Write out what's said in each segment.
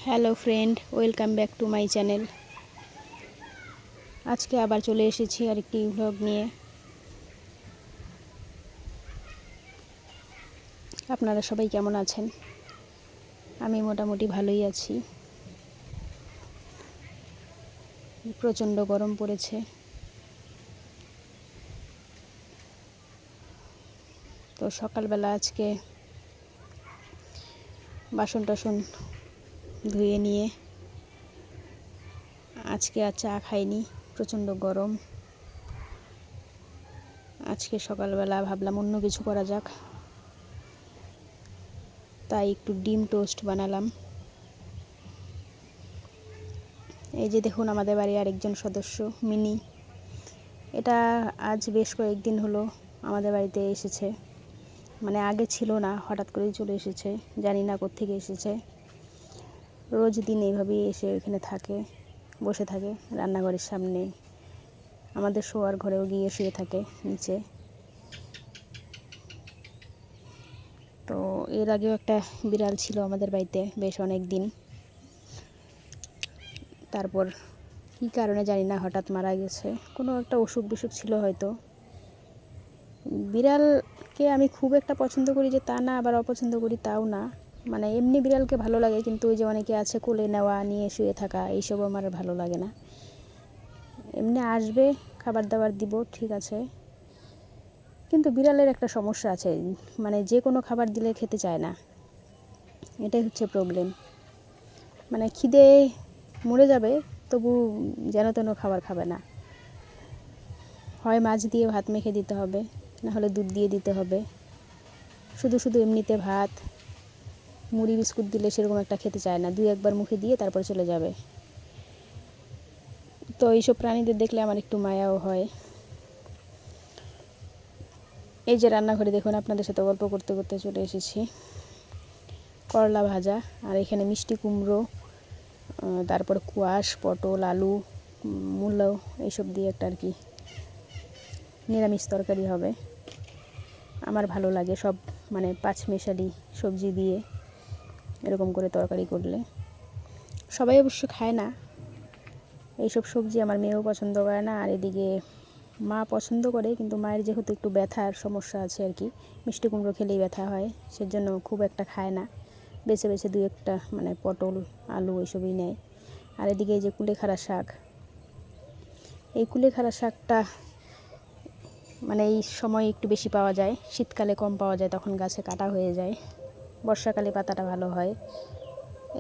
Hello friend, welcome back to my channel. আজকে আবার চলে এসেছি আরেকটি ব্লগ নিয়ে। আপনারা সবাই কেমন আছেন? আমি মোটামুটি ভালোই আছি। প্রচণ্ড গরম পড়েছে, তো সকালবেলা আজকে বাসন টাসন ধুয়ে নিয়ে আজকে আর চা খাইনি, প্রচণ্ড গরম। আজকে সকালবেলা ভাবলাম অন্য কিছু করা যাক, তাই একটু ডিম টোস্ট বানালাম। এই যে দেখুন, আমাদের বাড়ির আরেকজন সদস্য মিনি, এটা আজ বেশ কয়েকদিন হলো আমাদের বাড়িতে এসেছে। মানে আগে ছিল না, হঠাৎ করেই চলে এসেছে, জানি না কোত্থেকে এসেছে। রোজ দিন এইভাবেই এসে এখানে থাকে, বসে থাকে রান্নাঘরের সামনে, আমাদের শোয়ার ঘরেও গিয়ে শুয়ে থাকে নিচে। তো এর আগেও একটা বিড়াল ছিল আমাদের বাড়িতে বেশ অনেক দিন, তারপর কী কারণে জানি না হঠাৎ মারা গেছে। কোনো একটা অসুখ বিসুখ ছিল হয়তো। বিড়ালকে আমি খুব একটা পছন্দ করি যে তা না, আবার অপছন্দ করি তাও না। মানে এমনি বিড়ালকে ভালো লাগে, কিন্তু ওই যে অনেকে আছে কোলে নেওয়া, নিয়ে শুয়ে থাকা, এইসব আমার ভালো লাগে না। এমনি আসবে, খাবার দাবার দিব, ঠিক আছে, কিন্তু বিড়ালের একটা সমস্যা আছে, মানে যে কোনো খাবার দিলে খেতে চায় না, এটাই হচ্ছে প্রবলেম। মানে খিদে মরে যাবে, তবু যেন তেন খাবার খাবে না। হয় মাছ দিয়ে ভাত মেখে দিতে হবে, না হলে দুধ দিয়ে দিতে হবে। শুধু শুধু এমনিতে ভাত মুড়ি বিস্কুট দিলে সেরকম একটা খেতে চায় না, দুই একবার মুখে দিয়ে তারপর চলে যাবে। তো এইসব প্রাণীদের দেখলে আমার একটু মায়াও হয়। এই যে রান্নাঘরে দেখুন, আপনাদের সাথে গল্প করতে করতে চলে এসেছি। করলা ভাজা, আর এখানে মিষ্টি কুমড়ো, তারপর কোয়াশ, পটল, আলু, মূলো, এইসব দিয়ে একটা আর কি নিরামিষ তরকারি হবে। আমার ভালো লাগে সব, মানে পাঁচমিশালি সবজি দিয়ে এরকম করে তরকারি করলে। সবাই অবশ্য খায় না এইসব সবজি, আমার মেয়েও পছন্দ করে না। আর এদিকে মা পছন্দ করে, কিন্তু মায়ের যেহেতু একটু ব্যথার সমস্যা আছে আর কি, মিষ্টি কুমড়ো খেলেই ব্যথা হয়, সেজন্য খুব একটা খায় না। বেছে বেছে দুই একটা মানে পটল, আলু এইসবই নেয়। আর এদিকে এই যে কুলেখাড়া শাক, এই কুলেখাড়া শাকটা মানে এই সময় একটু বেশি পাওয়া যায়, শীতকালে কম পাওয়া যায়, তখন গাছে কাটা হয়ে যায়। বর্ষাকালে পাতাটা ভালো হয়।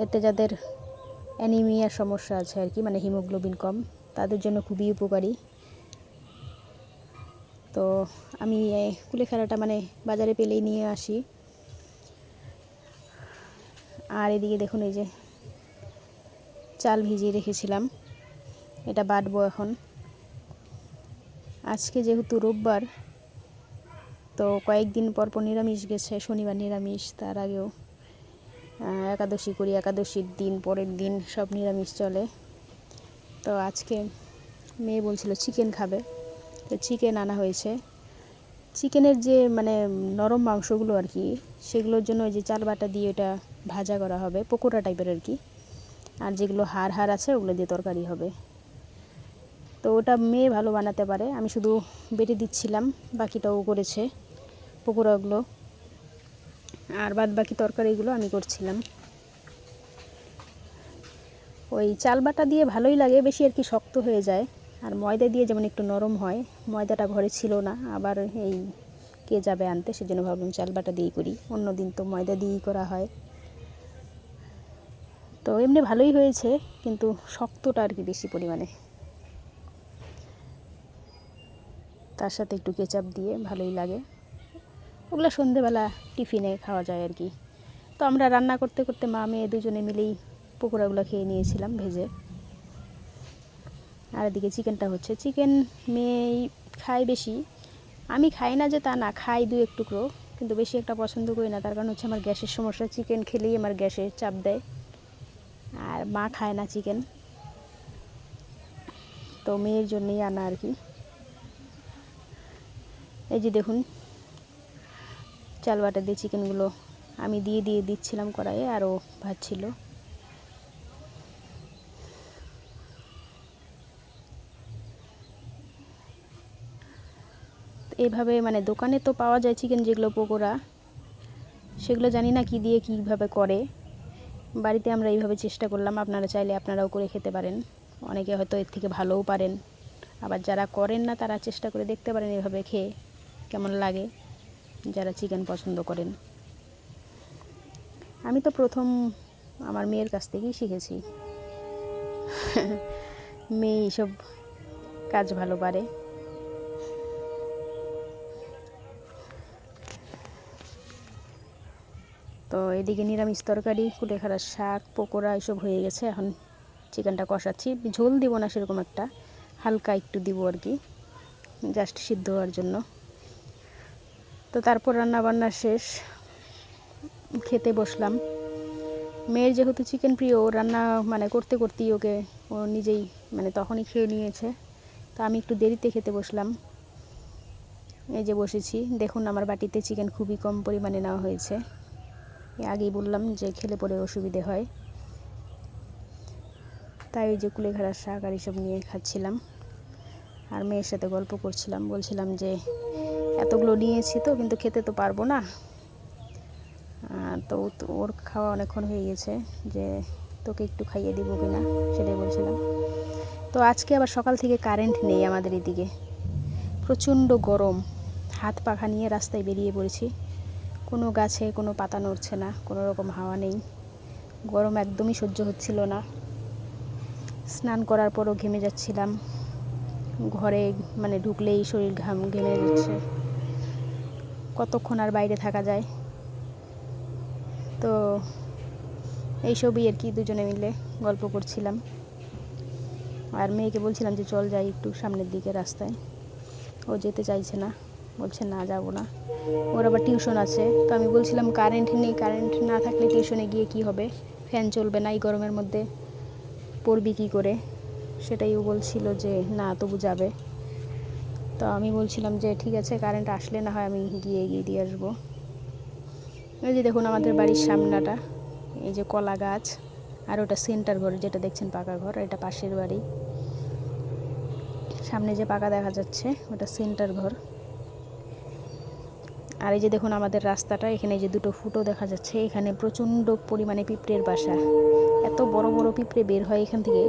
এতে যাদের অ্যানিমিয়ার সমস্যা আছে আর কি, মানে হিমোগ্লোবিন কম, তাদের জন্য খুবই উপকারী। তো আমি কুলেখাড়াটা মানে বাজারে পেলেই নিয়ে আসি। আর এদিকে দেখুন, এই যে চাল ভিজিয়ে রেখেছিলাম, এটা বাটবো এখন। আজকে যেহেতু রোববার, তো কয়েকদিন পর পর নিরামিষ গেছে, শনিবার নিরামিষ, তার আগেও একাদশী করি, একাদশীর দিন পরের দিন সব নিরামিষ চলে। তো আজকে মেয়ে বলছিল চিকেন খাবে, তো চিকেন আনা হয়েছে। চিকেনের যে মানে নরম মাংসগুলো আর কি, সেগুলোর জন্য ওই যে চাল বাটা দিয়ে এটা ভাজা করা হবে, পকোড়া টাইপের আর কি। আর যেগুলো হাড় হাড় আছে ওগুলো দিয়ে তরকারি হবে। তো ওটা মেয়ে ভালো বানাতে পারে, আমি শুধু বেটে দিচ্ছিলাম, বাকিটাও করেছে পকোড়াগুলো, আর বাদ বাকি তরকারিগুলো আমি করছিলাম। ওই চাল বাটা দিয়ে ভালোই লাগে, বেশি আর কি শক্ত হয়ে যায়। আর ময়দা দিয়ে যেমন একটু নরম হয়, ময়দাটা ঘরে ছিল না, আবার এই কে যাবে আনতে, সেজন্য ভাবলাম চাল বাটা দিয়েই করি। অন্য দিন তো ময়দা দিয়েই করা হয়। তো এমনি ভালোই হয়েছে, কিন্তু শক্তটা আর কি বেশি পরিমাণে। তার সাথে একটু কেচাপ দিয়ে ভালোই লাগে। ওগুলো সন্ধেবেলা টিফিনে খাওয়া যায় আর কি। তো আমরা রান্না করতে করতে মা মেয়ে দুজনে মিলেই পকোড়াগুলো খেয়ে নিয়েছিলাম ভেজে। আর এদিকে চিকেনটা হচ্ছে, চিকেন মেয়েই খায় বেশি, আমি খাই না যে তা না, খাই দু এক টুকরো, কিন্তু বেশি একটা পছন্দ করি না। তার কারণ হচ্ছে আমার গ্যাসের সমস্যা, চিকেন খেলেই আমার গ্যাসে চাপ দেয়। আর মা খায় না চিকেন, তো মেয়ের জন্যই আনা আর কি। এই যে দেখুন, চাল বাটা দিয়ে চিকেনগুলো আমি দিয়ে দিচ্ছিলাম কড়াইয়ে, আরও ভাজছিল। এভাবে মানে দোকানে তো পাওয়া যায় চিকেন যেগুলো পকোড়া, সেগুলো জানি না কী দিয়ে কীভাবে করে। বাড়িতে আমরা এইভাবে চেষ্টা করলাম, আপনারা চাইলে আপনারাও করে খেতে পারেন। অনেকে হয়তো এর থেকে ভালোও পারেন, আবার যারা করেন না তারা চেষ্টা করে দেখতে পারেন এভাবে খেয়ে কেমন লাগে, যারা চিকেন পছন্দ করেন। আমি তো প্রথম আমার মেয়ের কাছ থেকেই শিখেছি। মেয়ে এইসব কাজ ভালো পারে। তো এদিকে নিরামিষ তরকারি, কুলেখাড়ার শাক, পকোড়া এসব হয়ে গেছে। এখন চিকেনটা কষাচ্ছি। ঝোল দিব না সেরকম একটা, হালকা একটু দিব আর কি, জাস্ট সিদ্ধ হওয়ার জন্য। তো তারপর রান্নাবান্না শেষ, খেতে বসলাম। মেয়ের যেহেতু চিকেন প্রিয়, রান্না মানে করতে করতেই ও নিজেই মানে তখনই খেয়ে নিয়েছে। তো আমি একটু দেরিতে খেতে বসলাম। এই যে বসেছি, দেখুন আমার বাটিতে চিকেন খুবই কম পরিমাণে নেওয়া হয়েছে। আগেই বললাম যে খেলে পরে অসুবিধে হয়, তাই ওই যে কুলেখাড়ার শাক আর এসব নিয়ে খাচ্ছিলাম, আর মেয়ের সাথে গল্প করছিলাম। বলছিলাম যে এতগুলো নিয়েছি তো, কিন্তু খেতে তো পারবো না। তো ওর খাওয়া অনেকক্ষণ হয়ে গেছে, যে তোকে একটু খাইয়ে দিব কিনা সেটাই বলছিলাম। তো আজকে আবার সকাল থেকে কারেন্ট নেই আমাদের এদিকে, প্রচণ্ড গরম। হাত পাখা নিয়ে রাস্তায় বেরিয়ে পড়েছি, কোনো গাছে কোনো পাতা নড়ছে না, কোনো রকম হাওয়া নেই। গরম একদমই সহ্য হচ্ছিল না। স্নান করার পরও ঘেমে যাচ্ছিলাম, ঘরে মানে ঢুকলেই শরীর ঘেমে যাচ্ছে। কতক্ষণ আর বাইরে থাকা যায়। তো এইসবই আর কি, দুজনে মিলে গল্প করছিলাম। আর মেয়েকে বলছিলাম যে চল যাই একটু সামনের দিকে রাস্তায়। ও যেতে চাইছে না, বলছে না যাবো না, ওর আবার টিউশন আছে। তো আমি বলছিলাম কারেন্ট নেই, কারেন্ট না থাকলে টিউশনে গিয়ে কি হবে, ফ্যান চলবে না, এই গরমের মধ্যে পড়বি কী করে। সেটাই ও বলছিল যে না তবু যাবে। তো আমি বলছিলাম যে ঠিক আছে, কারেন্ট আসলে না হয় আমি গিয়ে দিয়ে আসবো। এই যে দেখুন আমাদের বাড়ির সামনাটা, এই যে কলা গাছ, আর ওটা সেন্টার ঘর যেটা দেখছেন পাকা ঘর, এটা পাশের বাড়ি। সামনে যে পাকা দেখা যাচ্ছে ওটা সেন্টার ঘর। আর এই যে দেখুন আমাদের রাস্তাটা, এখানে যে দুটো ফুটো দেখা যাচ্ছে, এখানে প্রচণ্ড পরিমাণে পিঁপড়ের বাসা। এত বড় বড় পিঁপড়ে বের হয় এখান থেকে,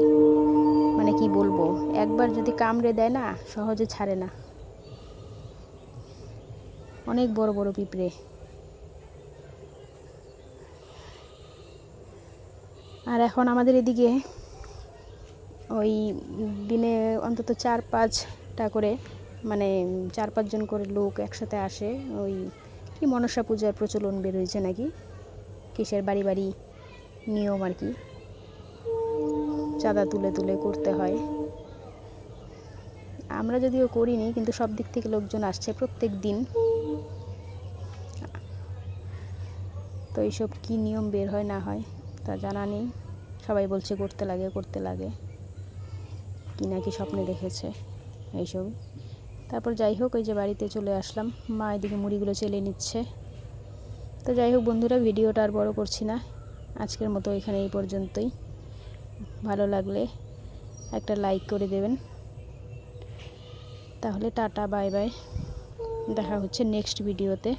মানে কি বলবো, একবার যদি কামড়ে দেয় না সহজে ছাড়ে না, অনেক বড় বড় পিঁপড়ে। আর এখন আমাদের এদিকে ওই দিনে অন্তত 4-5টা করে, মানে 4-5 জন করে লোক একসাথে আসে। ওই কি মনসা পূজার প্রচলন বের হয়েছে নাকি, কিসের বাড়ি বাড়ি নিয়ম আর কি, চাঁদা তুলে তুলে করতে হয়। আমরা যদিও করিনি, কিন্তু সব দিক থেকে লোকজন আসছে প্রত্যেক দিন। তো এইসব কী নিয়ম বের হয় না হয় তা জানা নেই, সবাই বলছে করতে লাগে করতে লাগে, কি নাকি স্বপ্নে দেখেছে এইসব। তারপর যাই হোক, ওই যে বাড়িতে চলে আসলাম, মা এদিকে মুড়িগুলো চেলে নিচ্ছে। তো যাই হোক বন্ধুরা, ভিডিওটা আর বড় করছি না, আজকের মতো এখানে এই পর্যন্তই। ভালো লাগলে একটা লাইক করে দেবেন। তাহলে টাটা, বাই বাই, দেখা হচ্ছে নেক্সট ভিডিওতে।